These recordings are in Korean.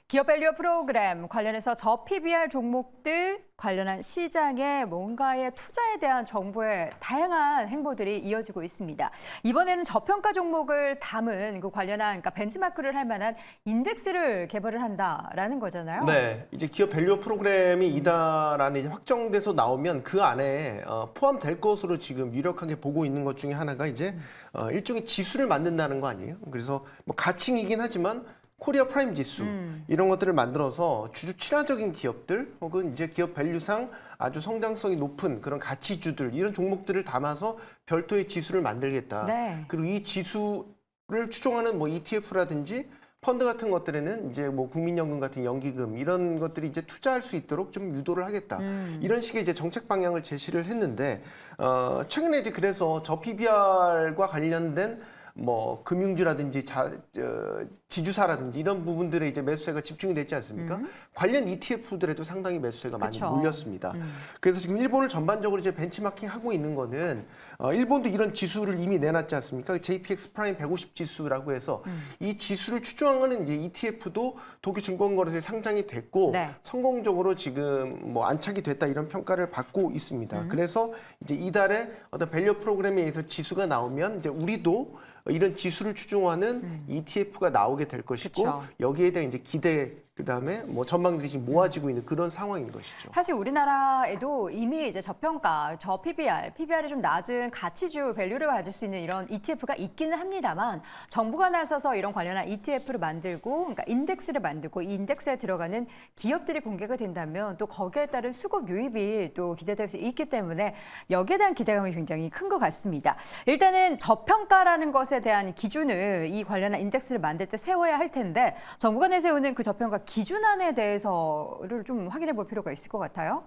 기업 밸류 프로그램 관련해서 저PBR 종목들 관련한 시장에 뭔가의 투자에 대한 정부의 다양한 행보들이 이어지고 있습니다. 이번에는 저평가 종목을 담은 그 관련한 그러니까 벤치마크를 할 만한 인덱스를 개발을 한다라는 거잖아요. 네, 이제 기업 밸류 프로그램이 이다라는 이제 확정돼서 나오면 그 안에 포함될 것으로 지금 유력하게 보고 있는 것 중에 하나가 이제 일종의 지수를 만든다는 거 아니에요? 그래서 뭐 가칭이긴 하지만 코리아 프라임 지수 이런 것들을 만들어서 주주 친화적인 기업들 혹은 이제 기업 밸류상 아주 성장성이 높은 그런 가치주들 이런 종목들을 담아서 별도의 지수를 만들겠다. 네. 그리고 이 지수를 추종하는 뭐 ETF라든지 펀드 같은 것들에는 이제 뭐 국민연금 같은 연기금 이런 것들이 이제 투자할 수 있도록 좀 유도를 하겠다. 이런 식의 이제 정책 방향을 제시를 했는데 최근에 이제 그래서 저PBR과 관련된 뭐 금융주라든지 지주사라든지 이런 부분들에 이제 매수세가 집중이 됐지 않습니까? 관련 ETF들에도 상당히 매수세가 많이 그쵸. 몰렸습니다. 그래서 지금 일본을 전반적으로 이제 벤치마킹 하고 있는 거는 일본도 이런 지수를 이미 내놨지 않습니까? JPX 프라임 150 지수라고 해서 이 지수를 추종하는 이제 ETF도 도쿄증권거래소에 상장이 됐고 네. 성공적으로 지금 뭐 안착이 됐다 이런 평가를 받고 있습니다. 그래서 이제 이달에 어떤 밸류 프로그램에 의해서 지수가 나오면 이제 우리도 이런 지수를 추종하는 ETF가 나오게 될 것이고 그쵸. 여기에 대한 이제 기대 그다음에 뭐 전망들이 지금 모아지고 있는 그런 상황인 것이죠. 사실 우리나라에도 이미 이제 저평가, PBR이 좀 낮은 가치주 밸류를 가질 수 있는 이런 ETF가 있기는 합니다만 정부가 나서서 이런 관련한 ETF를 만들고 그러니까 인덱스를 만들고 이 인덱스에 들어가는 기업들이 공개가 된다면 또 거기에 따른 수급 유입이 또 기대될 수 있기 때문에 여기에 대한 기대감이 굉장히 큰 것 같습니다. 일단은 저평가라는 것에 대한 기준을 이 관련한 인덱스를 만들 때 세워야 할 텐데 정부가 내세우는 그 저평가 기준안에 대해서를 좀 확인해 볼 필요가 있을 것 같아요.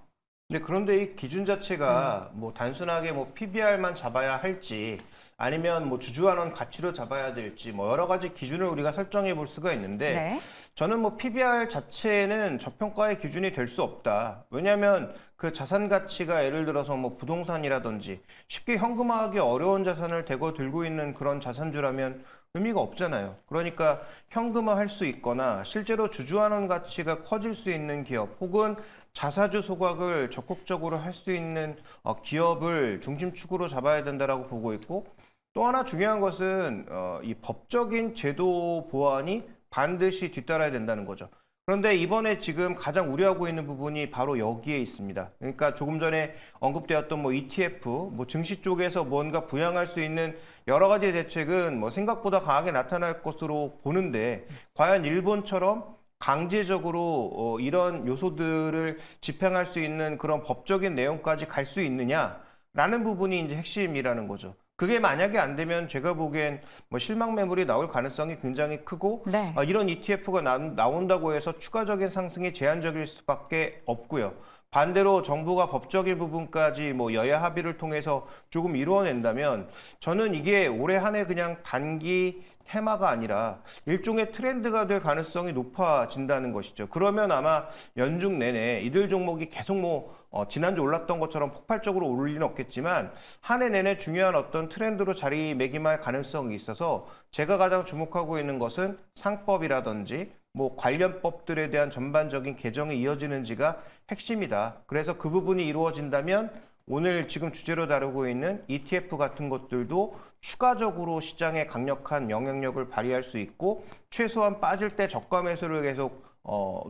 네, 그런데 이 기준 자체가 뭐 단순하게 뭐 PBR만 잡아야 할지 아니면 뭐 주주환원 가치로 잡아야 될지 뭐 여러 가지 기준을 우리가 설정해 볼 수가 있는데 네. 저는 뭐 PBR 자체는 저평가의 기준이 될 수 없다. 왜냐하면 그 자산 가치가 예를 들어서 뭐 부동산이라든지 쉽게 현금화하기 어려운 자산을 대거 들고 있는 그런 자산주라면 의미가 없잖아요. 그러니까 현금화할 수 있거나 실제로 주주환원 가치가 커질 수 있는 기업 혹은 자사주 소각을 적극적으로 할 수 있는 기업을 중심축으로 잡아야 된다라고 보고 있고 또 하나 중요한 것은 이 법적인 제도 보완이 반드시 뒤따라야 된다는 거죠. 그런데 이번에 지금 가장 우려하고 있는 부분이 바로 여기에 있습니다. 그러니까 조금 전에 언급되었던 뭐 ETF, 뭐 증시 쪽에서 뭔가 부양할 수 있는 여러 가지 대책은 뭐 생각보다 강하게 나타날 것으로 보는데 과연 일본처럼 강제적으로 이런 요소들을 집행할 수 있는 그런 법적인 내용까지 갈 수 있느냐라는 부분이 이제 핵심이라는 거죠. 그게 만약에 안 되면 제가 보기엔 뭐 실망 매물이 나올 가능성이 굉장히 크고 네. 이런 ETF가 나온다고 해서 추가적인 상승이 제한적일 수밖에 없고요. 반대로 정부가 법적인 부분까지 뭐 여야 합의를 통해서 조금 이루어낸다면 저는 이게 올해 한 해 그냥 단기 테마가 아니라 일종의 트렌드가 될 가능성이 높아진다는 것이죠. 그러면 아마 연중 내내 이들 종목이 계속 뭐 지난주 올랐던 것처럼 폭발적으로 오를 리는 없겠지만 한 해 내내 중요한 어떤 트렌드로 자리매김할 가능성이 있어서 제가 가장 주목하고 있는 것은 상법이라든지 뭐 관련법들에 대한 전반적인 개정이 이어지는지가 핵심이다. 그래서 그 부분이 이루어진다면 오늘 지금 주제로 다루고 있는 ETF 같은 것들도 추가적으로 시장에 강력한 영향력을 발휘할 수 있고 최소한 빠질 때 저가 매수를 계속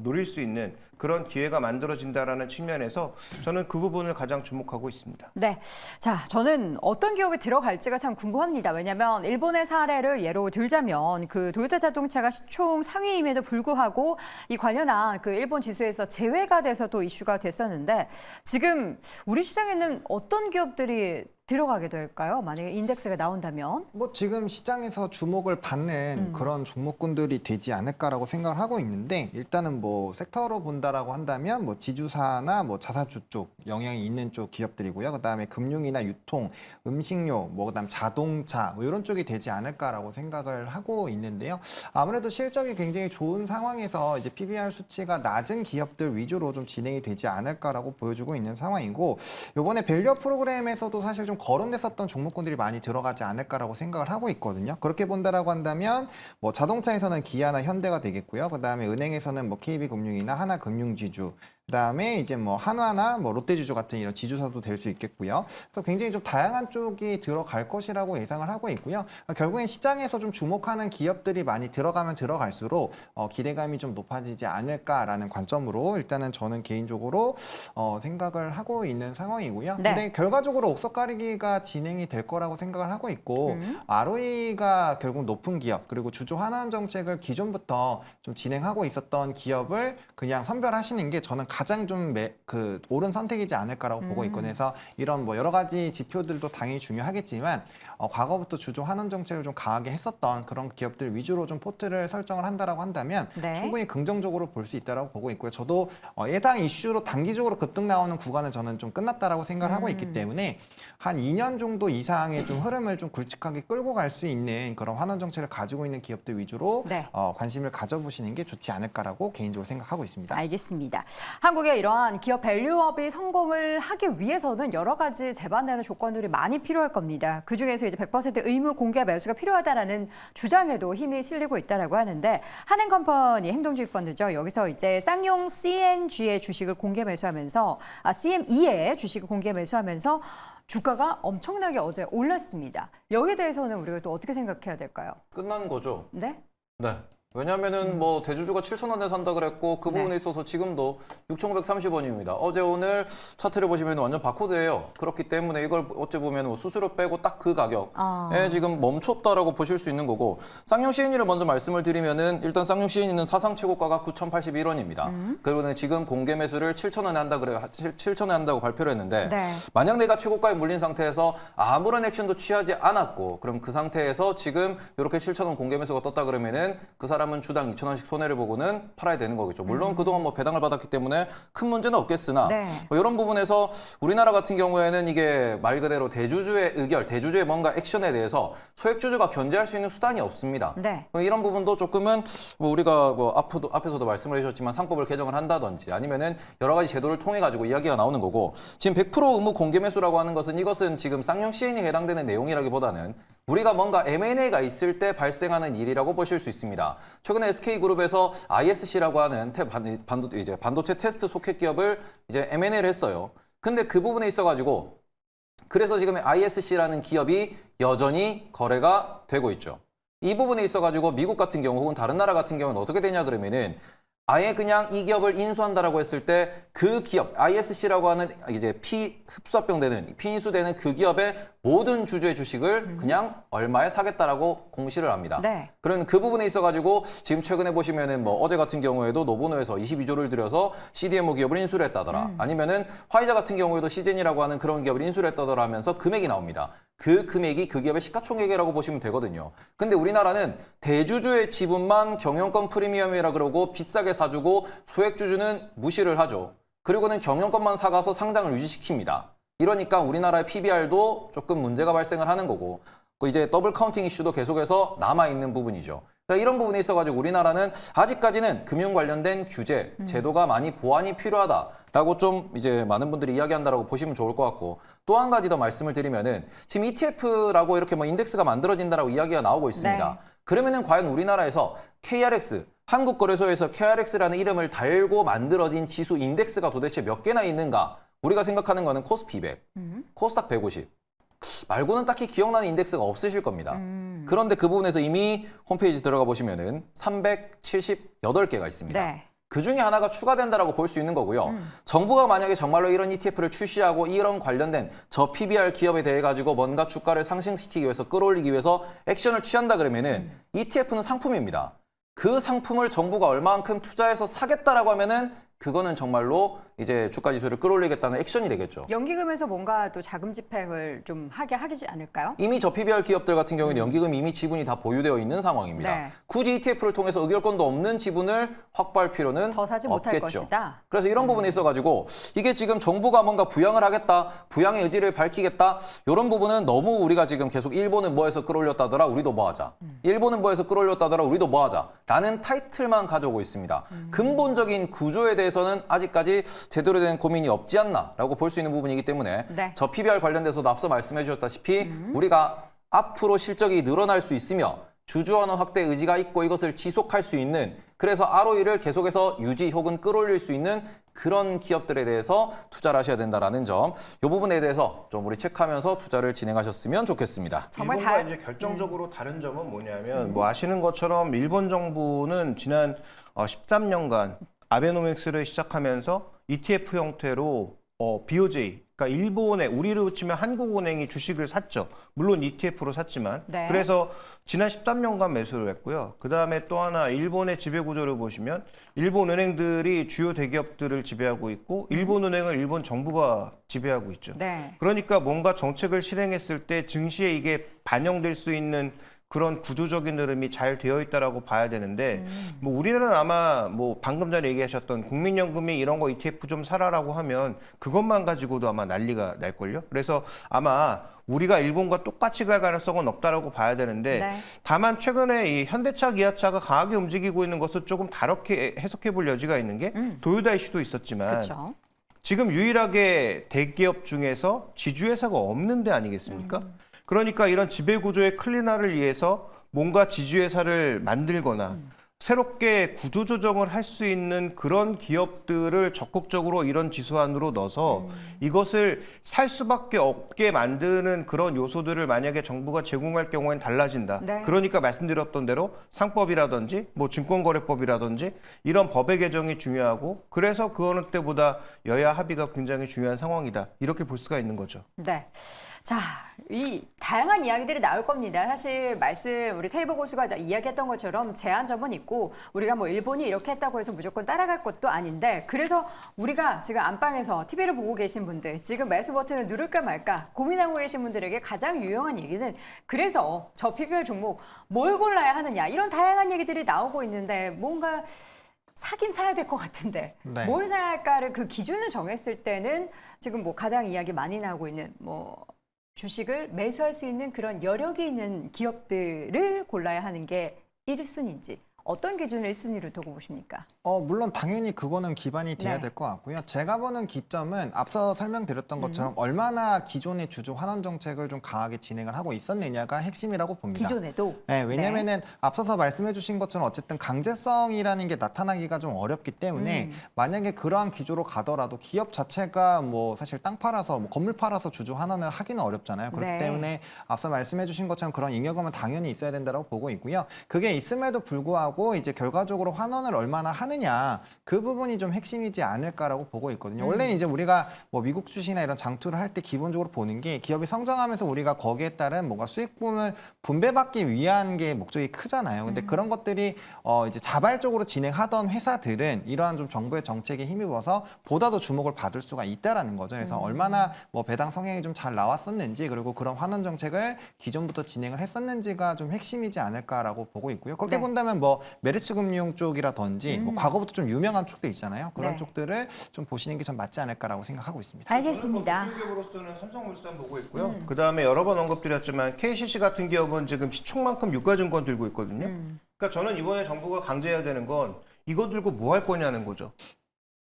노릴 수 있는 그런 기회가 만들어진다라는 측면에서 저는 그 부분을 가장 주목하고 있습니다. 네. 자, 저는 어떤 기업에 들어갈지가 참 궁금합니다. 왜냐하면 일본의 사례를 예로 들자면 그 도요타 자동차가 시총 상위임에도 불구하고 이 관련한 그 일본 지수에서 제외가 돼서도 이슈가 됐었는데 지금 우리 시장에는 어떤 기업들이 들어가게 될까요? 만약에 인덱스가 나온다면? 뭐 지금 시장에서 주목을 받는 그런 종목군들이 되지 않을까라고 생각을 하고 있는데 일단은 뭐 섹터로 본다라고 한다면 뭐 지주사나 뭐 자사주 쪽 영향이 있는 쪽 기업들이고요. 그다음에 금융이나 유통, 음식료, 뭐 그다음 자동차 뭐 이런 쪽이 되지 않을까라고 생각을 하고 있는데요. 아무래도 실적이 굉장히 좋은 상황에서 이제 PBR 수치가 낮은 기업들 위주로 좀 진행이 되지 않을까라고 보여주고 있는 상황이고 이번에 밸류업 프로그램에서도 사실 좀 거론됐었던 종목군들이 많이 들어가지 않을까라고 생각을 하고 있거든요. 그렇게 본다라고 한다면 뭐 자동차에서는 기아나 현대가 되겠고요. 그다음에 은행에서는 뭐 KB금융이나 하나금융지주, 그다음에 이제 뭐 한화나 뭐 롯데지주 같은 이런 지주사도 될 수 있겠고요. 그래서 굉장히 좀 다양한 쪽이 들어갈 것이라고 예상을 하고 있고요. 결국엔 시장에서 좀 주목하는 기업들이 많이 들어가면 들어갈수록 기대감이 좀 높아지지 않을까라는 관점으로 일단은 저는 개인적으로 생각을 하고 있는 상황이고요. 네. 근데 결과적으로 옥석 가리기가 진행이 될 거라고 생각을 하고 있고 ROE가 결국 높은 기업 그리고 주주 환원 정책을 기존부터 좀 진행하고 있었던 기업을 그냥 선별하시는 게 저는 가장 좀 옳은 선택이지 않을까라고 보고 있거든요. 그래서 이런 뭐 여러 가지 지표들도 당연히 중요하겠지만 과거부터 주주 환원 정책을 좀 강하게 했었던 그런 기업들 위주로 좀 포트를 설정을 한다라고 한다면 네. 충분히 긍정적으로 볼 수 있다라고 보고 있고요. 저도 해당 이슈로 단기적으로 급등 나오는 구간은 저는 좀 끝났다라고 생각을 하고 있기 때문에 한 2년 정도 이상의 좀 흐름을 좀 굵직하게 끌고 갈 수 있는 그런 환원 정책을 가지고 있는 기업들 위주로 네. 관심을 가져보시는 게 좋지 않을까라고 개인적으로 생각하고 있습니다. 알겠습니다. 한국의 이러한 기업 밸류업이 성공을 하기 위해서는 여러 가지 제반되는 조건들이 많이 필요할 겁니다. 그중에서 이제 100% 의무 공개 매수가 필요하다라는 주장에도 힘이 실리고 있다라고 하는데 한행컴퍼니 행동주의 펀드죠. 여기서 이제 쌍용 CNG의 주식을 공개 매수하면서 CME의 주식을 공개 매수하면서 주가가 엄청나게 어제 올랐습니다. 여기에 대해서는 우리가 또 어떻게 생각해야 될까요? 끝난 거죠. 네? 네. 왜냐면은 뭐 대주주가 7,000원에 산다 그랬고 그 부분에 네. 있어서 지금도 6,530원입니다. 어제 오늘 차트를 보시면 완전 바코드예요. 그렇기 때문에 이걸 어찌 보면 뭐 수수료 빼고 딱 그 가격에 지금 멈췄다라고 보실 수 있는 거고 쌍용 CNE를 먼저 말씀을 드리면은 일단 쌍용 CNE는 사상 최고가가 9,081원입니다. 그리고는 지금 공개 매수를 7,000원에 한다 그래 7,000원에 한다고 발표를 했는데 네. 만약 내가 최고가에 물린 상태에서 아무런 액션도 취하지 않았고 그럼 그 상태에서 지금 이렇게 7,000원 공개 매수가 떴다 그러면은 그 사람은 주당 2,000원씩 손해를 보고는 팔아야 되는 거겠죠. 물론 그동안 뭐 배당을 받았기 때문에 큰 문제는 없겠으나 네. 뭐 이런 부분에서 우리나라 같은 경우에는 이게 말 그대로 대주주의 의결, 대주주의 뭔가 액션에 대해서 소액주주가 견제할 수 있는 수단이 없습니다. 네. 이런 부분도 조금은 뭐 우리가 뭐 앞에서도 말씀을 해주셨지만 상법을 개정을 한다든지 아니면은 여러 가지 제도를 통해 가지고 이야기가 나오는 거고 지금 100% 의무 공개 매수라고 하는 것은 이것은 지금 쌍용 CN에 해당되는 내용이라기보다는 우리가 뭔가 M&A가 있을 때 발생하는 일이라고 보실 수 있습니다. 최근에 SK그룹에서 ISC라고 하는 반도체 테스트 소켓 기업을 이제 M&A를 했어요. 근데 그 부분에 있어가지고 그래서 지금 ISC라는 기업이 여전히 거래가 되고 있죠. 이 부분에 있어가지고 미국 같은 경우 혹은 다른 나라 같은 경우는 어떻게 되냐 그러면은 아예 그냥 이 기업을 인수한다라고 했을 때 그 기업 ISC라고 하는 이제 피흡수합병되는 피인수되는 그 기업의 모든 주주의 주식을 그냥 얼마에 사겠다라고 공시를 합니다. 네. 그런 그 부분에 있어가지고 지금 최근에 보시면은 뭐 어제 같은 경우에도 노보노에서 22조를 들여서 CDMO 기업을 인수를 했다더라. 아니면은 화이자 같은 경우에도 시젠이라고 하는 그런 기업을 인수를 했다더라 하면서 금액이 나옵니다. 그 금액이 그 기업의 시가총액이라고 보시면 되거든요. 근데 우리나라는 대주주의 지분만 경영권 프리미엄이라 그러고 비싸게 사주고 소액주주는 무시를 하죠. 그리고는 경영권만 사가서 상장을 유지시킵니다. 이러니까 우리나라의 PBR도 조금 문제가 발생을 하는 거고 이제 더블 카운팅 이슈도 계속해서 남아있는 부분이죠. 그러니까 이런 부분에 있어가지고 우리나라는 아직까지는 금융 관련된 규제, 제도가 많이 보완이 필요하다라고 좀 이제 많은 분들이 이야기한다라고 보시면 좋을 것 같고 또 한 가지 더 말씀을 드리면은 지금 ETF라고 이렇게 뭐 인덱스가 만들어진다라고 이야기가 나오고 있습니다. 네. 그러면은 과연 우리나라에서 KRX, 한국거래소에서 KRX라는 이름을 달고 만들어진 지수 인덱스가 도대체 몇 개나 있는가? 우리가 생각하는 거는 코스피 200, 코스닥 150 말고는 딱히 기억나는 인덱스가 없으실 겁니다. 그런데 그 부분에서 이미 홈페이지 들어가 보시면은 378개가 있습니다. 네. 그 중에 하나가 추가된다라고 볼 수 있는 거고요. 정부가 만약에 정말로 이런 ETF를 출시하고 이런 관련된 저 PBR 기업에 대해 가지고 뭔가 주가를 상승시키기 위해서 끌어올리기 위해서 액션을 취한다 그러면은 ETF는 상품입니다. 그 상품을 정부가 얼마만큼 투자해서 사겠다라고 하면은 그거는 정말로 이제 주가 지수를 끌어올리겠다는 액션이 되겠죠. 연기금에서 뭔가 또 자금 집행을 좀 하지 않을까요? 이미 저 PBR 기업들 같은 경우에는 연기금 이미 지분이 다 보유되어 있는 상황입니다. 네. 굳이 ETF를 통해서 의결권도 없는 지분을 확보할 필요는 더 사지 못할 없겠죠. 것이다. 그래서 이런 부분에 있어가지고 이게 지금 정부가 뭔가 부양을 하겠다, 부양의 의지를 밝히겠다 이런 부분은 너무 우리가 지금 계속 일본은 뭐해서 끌어올렸다더라 우리도 뭐하자. 일본은 뭐해서 끌어올렸다더라 우리도 뭐하자. 라는 타이틀만 가져오고 있습니다. 근본적인 구조에 대해서 대해서는 아직까지 제대로 된 고민이 없지 않나라고 볼 수 있는 부분이기 때문에 네. 저 PBR 관련돼서도 앞서 말씀해 주셨다시피 우리가 앞으로 실적이 늘어날 수 있으며 주주환원 확대 의지가 있고 이것을 지속할 수 있는, 그래서 ROE를 계속해서 유지 혹은 끌어올릴 수 있는 그런 기업들에 대해서 투자를 하셔야 된다라는 점, 이 부분에 대해서 좀 우리 체크하면서 투자를 진행하셨으면 좋겠습니다. 정말 일본과 이제 결정적으로 다른 점은 뭐냐면 뭐 아시는 것처럼 일본 정부는 지난 13년간 아베노믹스를 시작하면서 ETF 형태로 BOJ, 그러니까 일본의, 우리로 치면 한국은행이 주식을 샀죠. 물론 ETF로 샀지만. 네. 그래서 지난 13년간 매수를 했고요. 그다음에 또 하나 일본의 지배 구조를 보시면 일본 은행들이 주요 대기업들을 지배하고 있고 일본 은행을 일본 정부가 지배하고 있죠. 네. 그러니까 뭔가 정책을 실행했을 때 증시에 이게 반영될 수 있는 그런 구조적인 흐름이 잘 되어 있다라고 봐야 되는데, 뭐 우리는 아마 뭐 방금 전에 얘기하셨던 국민연금이 이런 거 ETF 좀 사라라고 하면 그것만 가지고도 아마 난리가 날걸요. 그래서 아마 우리가 일본과 똑같이 갈 가능성은 없다라고 봐야 되는데, 네. 다만 최근에 이 현대차, 기아차가 강하게 움직이고 있는 것을 조금 다르게 해석해 볼 여지가 있는 게 도요타 이슈도 있었지만 그렇죠. 지금 유일하게 대기업 중에서 지주회사가 없는 데 아니겠습니까? 그러니까 이런 지배구조의 클리너를 위해서 뭔가 지주회사를 만들거나 새롭게 구조조정을 할 수 있는 그런 기업들을 적극적으로 이런 지수 안으로 넣어서 이것을 살 수밖에 없게 만드는 그런 요소들을 만약에 정부가 제공할 경우엔 달라진다. 네. 그러니까 말씀드렸던 대로 상법이라든지 뭐 증권거래법이라든지 이런 법의 개정이 중요하고, 그래서 그 어느 때보다 여야 합의가 굉장히 중요한 상황이다. 이렇게 볼 수가 있는 거죠. 네. 자, 이 다양한 이야기들이 나올 겁니다. 사실 우리 테이블 고수가 이야기했던 것처럼 제한점은 있고, 우리가 뭐 일본이 이렇게 했다고 해서 무조건 따라갈 것도 아닌데, 그래서 우리가 지금 안방에서 TV를 보고 계신 분들, 지금 매수 버튼을 누를까 말까 고민하고 계신 분들에게 가장 유용한 얘기는, 그래서 저 PBR 종목 뭘 골라야 하느냐, 이런 다양한 얘기들이 나오고 있는데, 뭔가 사긴 사야 될 것 같은데 네. 뭘 사야 할까를 그 기준을 정했을 때는 지금 뭐 가장 이야기 많이 나오고 있는 뭐 주식을 매수할 수 있는 그런 여력이 있는 기업들을 골라야 하는 게 1순위인지, 어떤 기준을 1순위로 두고 보십니까? 물론 당연히 그거는 기반이 돼야 네. 될 것 같고요. 제가 보는 기점은 앞서 설명드렸던 것처럼 얼마나 기존의 주주 환원 정책을 좀 강하게 진행을 하고 있었느냐가 핵심이라고 봅니다. 기존에도? 네, 왜냐면은 앞서서 말씀해 주신 것처럼 어쨌든 강제성이라는 게 나타나기가 좀 어렵기 때문에 만약에 그러한 기조로 가더라도 기업 자체가 뭐 사실 땅 팔아서 뭐 건물 팔아서 주주 환원을 하기는 어렵잖아요. 그렇기 네. 때문에 앞서 말씀해 주신 것처럼 그런 잉여금은 당연히 있어야 된다고 보고 있고요. 그게 있음에도 불구하고 이제 결과적으로 환원을 얼마나 하느냐, 그 부분이 좀 핵심이지 않을까라고 보고 있거든요. 원래는 이제 우리가 뭐 미국 주식이나 이런 장투를 할 때 기본적으로 보는 게 기업이 성장하면서 우리가 거기에 따른 뭔가 수익분을 분배받기 위한 게 목적이 크잖아요. 근데 그런 것들이 이제 자발적으로 진행하던 회사들은 이러한 좀 정부의 정책에 힘입어서 보다 더 주목을 받을 수가 있다라는 거죠. 그래서 얼마나 뭐 배당 성향이 좀 잘 나왔었는지, 그리고 그런 환원 정책을 기존부터 진행을 했었는지가 좀 핵심이지 않을까라고 보고 있고요. 그렇게 네. 본다면 뭐 메리츠 금융 쪽이라든지 뭐 과거부터 좀 유명한 쪽도 있잖아요. 그런 네. 쪽들을 좀 보시는 게 좀 맞지 않을까라고 생각하고 있습니다. 알겠습니다. 기업으로서는 삼성물산 보고 있고요. 그다음에 여러 번 언급드렸지만 KCC 같은 기업은 지금 시총만큼 유가증권 들고 있거든요. 그러니까 저는 이번에 정부가 강제해야 되는 건 이거 들고 뭐 할 거냐는 거죠.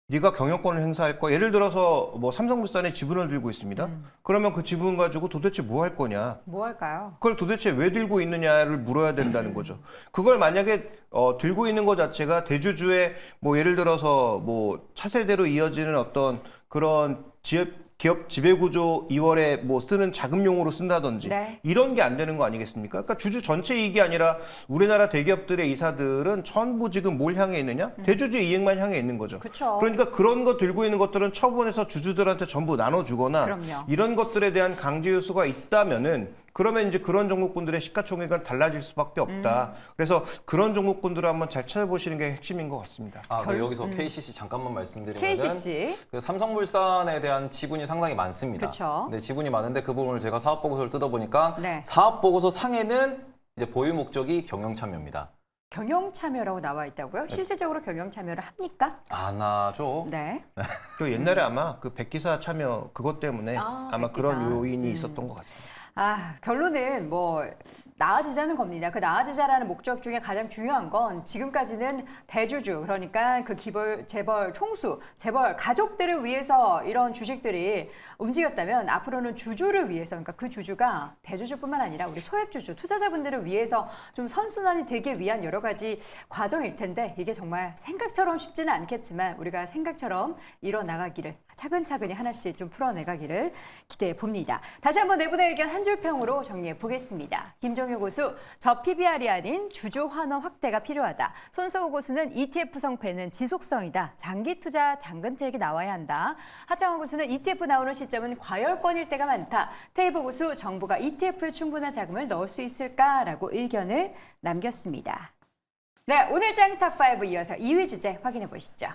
네가 경영권을 행사할 거. 예를 들어서 뭐 삼성물산에 지분을 들고 있습니다. 그러면 그 지분 가지고 도대체 뭐 할 거냐. 뭐 할까요? 그걸 도대체 왜 들고 있느냐를 물어야 된다는 거죠. 그걸 만약에 들고 있는 것 자체가 대주주의 뭐 예를 들어서 뭐 차세대로 이어지는 어떤 그런 기업 지배구조 2월에 뭐 쓰는 자금용으로 쓴다든지 네. 이런 게 안 되는 거 아니겠습니까? 그러니까 주주 전체 이익이 아니라 우리나라 대기업들의 이사들은 전부 지금 뭘 향해 있느냐? 대주주의 이익만 향해 있는 거죠. 그쵸. 그러니까 그런 거 들고 있는 것들은 처분해서 주주들한테 전부 나눠주거나 그럼요. 이런 것들에 대한 강제 요소가 있다면은 그러면 이제 그런 종목군들의 시가총액은 달라질 수밖에 없다. 그래서 그런 종목군들을 한번 잘 찾아보시는 게 핵심인 것 같습니다. 여기서 KCC 잠깐만 말씀드리면 KCC. 그 삼성물산에 대한 지분이 상당히 많습니다. 그쵸. 근데 지분이 많은데 그 부분을 제가 사업 보고서를 뜯어보니까 네. 사업 보고서 상에는 이제 보유 목적이 경영 참여입니다. 경영 참여라고 나와 있다고요? 실질적으로 경영 참여를 합니까? 안 하죠. 네. 그 옛날에 아마 그 백기사 참여 그것 때문에 아, 아마 백기사. 그런 요인이 있었던 것 같습니다. 결론은 뭐 나아지자는 겁니다. 그 나아지자라는 목적 중에 가장 중요한 건 지금까지는 대주주, 그러니까 그 재벌 총수, 재벌 가족들을 위해서 이런 주식들이 움직였다면 앞으로는 주주를 위해서, 그러니까 그 주주가 대주주뿐만 아니라 우리 소액주주, 투자자분들을 위해서 좀 선순환이 되기 위한 여러 가지 과정일 텐데 이게 정말 생각처럼 쉽지는 않겠지만 우리가 생각처럼 이뤄나가기를 차근차근히 하나씩 좀 풀어내가기를 기대해 봅니다. 다시 한번 내분의 의견 한 줄 평으로 정리해 보겠습니다. 김종효 고수, 저 PBR이 아닌 주주 환원 확대가 필요하다. 손석호 고수는 ETF 성패는 지속성이다. 장기 투자 당근택이 나와야 한다. 하창원 고수는 ETF 나오는 시점은 과열권일 때가 많다. 테이블 고수, 정부가 ETF에 충분한 자금을 넣을 수 있을까라고 의견을 남겼습니다. 네, 오늘 장 탑5 이어서 2위 주제 확인해 보시죠.